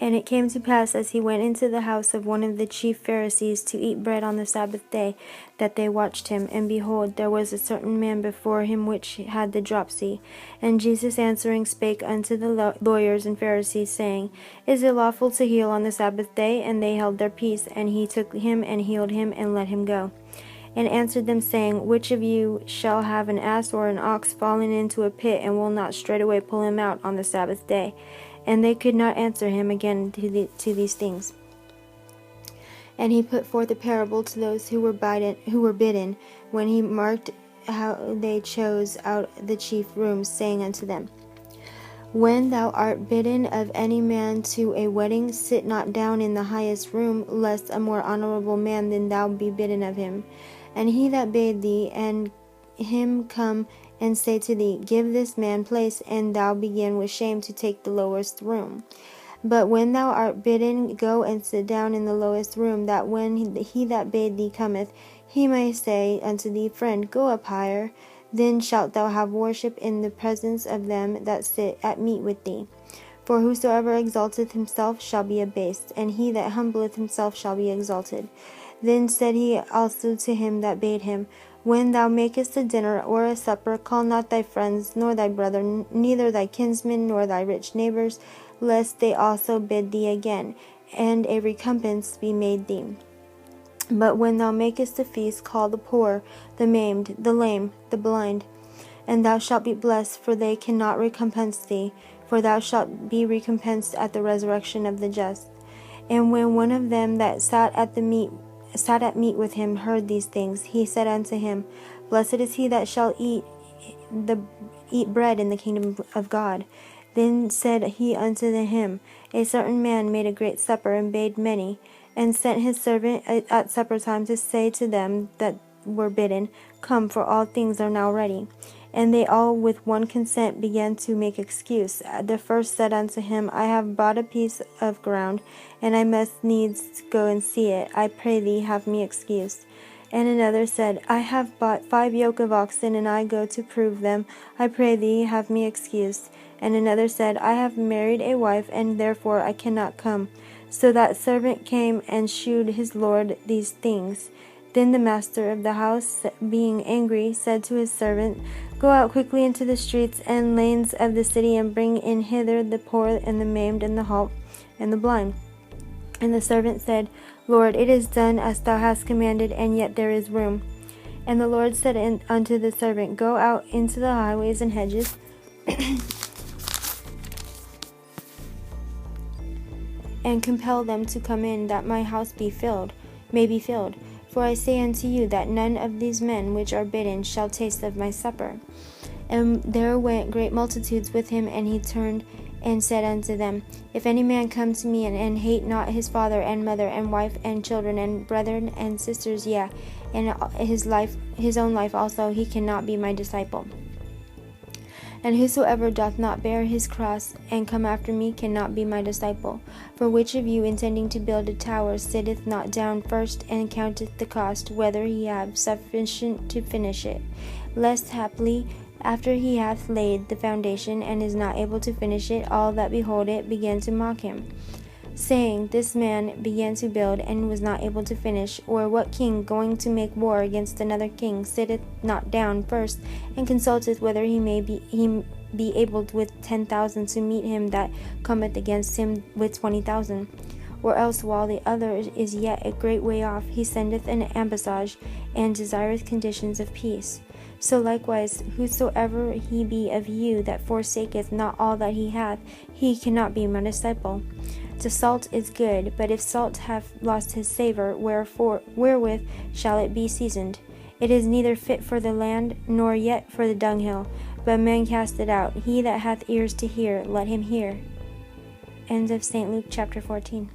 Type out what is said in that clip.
And it came to pass, as he went into the house of one of the chief Pharisees to eat bread on the Sabbath day, that they watched him. And behold, there was a certain man before him which had the dropsy. And Jesus answering spake unto the lawyers and Pharisees, saying, Is it lawful to heal on the Sabbath day? And they held their peace. And he took him and healed him and let him go. And answered them, saying, Which of you shall have an ass or an ox fallen into a pit, and will not straightway pull him out on the Sabbath day? And they could not answer him again to these things. And he put forth a parable to those who were bidden, when he marked how they chose out the chief rooms, saying unto them, When thou art bidden of any man to a wedding, sit not down in the highest room, lest a more honorable man than thou be bidden of him. And he that bade thee and him come and say to thee, Give this man place, and thou begin with shame to take the lowest room. But when thou art bidden, go and sit down in the lowest room, that when he that bade thee cometh, he may say unto thee, Friend, go up higher. Then shalt thou have worship in the presence of them that sit at meat with thee. For whosoever exalteth himself shall be abased, and he that humbleth himself shall be exalted. Then said he also to him that bade him, When thou makest a dinner or a supper, call not thy friends, nor thy brother, neither thy kinsmen, nor thy rich neighbors, lest they also bid thee again, and a recompense be made thee. But when thou makest a feast, call the poor, the maimed, the lame, the blind, and thou shalt be blessed, for they cannot recompense thee, for thou shalt be recompensed at the resurrection of the just. And when one of them that sat at meat with him heard these things, he said unto him, Blessed is he that shall eat bread in the kingdom of God. Then said he unto him, A certain man made a great supper, and bade many, and sent his servant at supper time to say to them that were bidden, Come, for all things are now ready. And they all with one consent began to make excuse. The first said unto him, I have bought a piece of ground, and I must needs go and see it. I pray thee, have me excused. And another said, I have bought 5 yoke of oxen, and I go to prove them. I pray thee, have me excused. And another said, I have married a wife, and therefore I cannot come. So that servant came and shewed his lord these things. Then the master of the house, being angry, said to his servant, Go out quickly into the streets and lanes of the city, and bring in hither the poor, and the maimed, and the halt, and the blind. And the servant said, Lord, it is done as thou hast commanded, and yet there is room. And the Lord said unto the servant, Go out into the highways and hedges, and compel them to come in, that my house may be filled. For I say unto you, that none of these men which are bidden shall taste of my supper. And there went great multitudes with him, and he turned and said unto them, If any man come to me, and hate not his father and mother and wife and children and brethren and sisters, yea, and his own life also, he cannot be my disciple. And whosoever doth not bear his cross and come after me cannot be my disciple. For which of you, intending to build a tower, sitteth not down first and counteth the cost, whether he have sufficient to finish it? Lest haply, after he hath laid the foundation, and is not able to finish it, all that behold it begin to mock him, saying, This man began to build, and was not able to finish. Or what king, going to make war against another king, sitteth not down first, and consulteth whether he be able with 10,000 to meet him that cometh against him with 20,000? Or else, while the other is yet a great way off, he sendeth an ambassage, and desireth conditions of peace. So likewise, whosoever he be of you that forsaketh not all that he hath, he cannot be my disciple. The salt is good, but if salt have lost his savour, wherewith shall it be seasoned? It is neither fit for the land, nor yet for the dunghill, but men cast it out. He that hath ears to hear, let him hear. End of St. Luke chapter 14.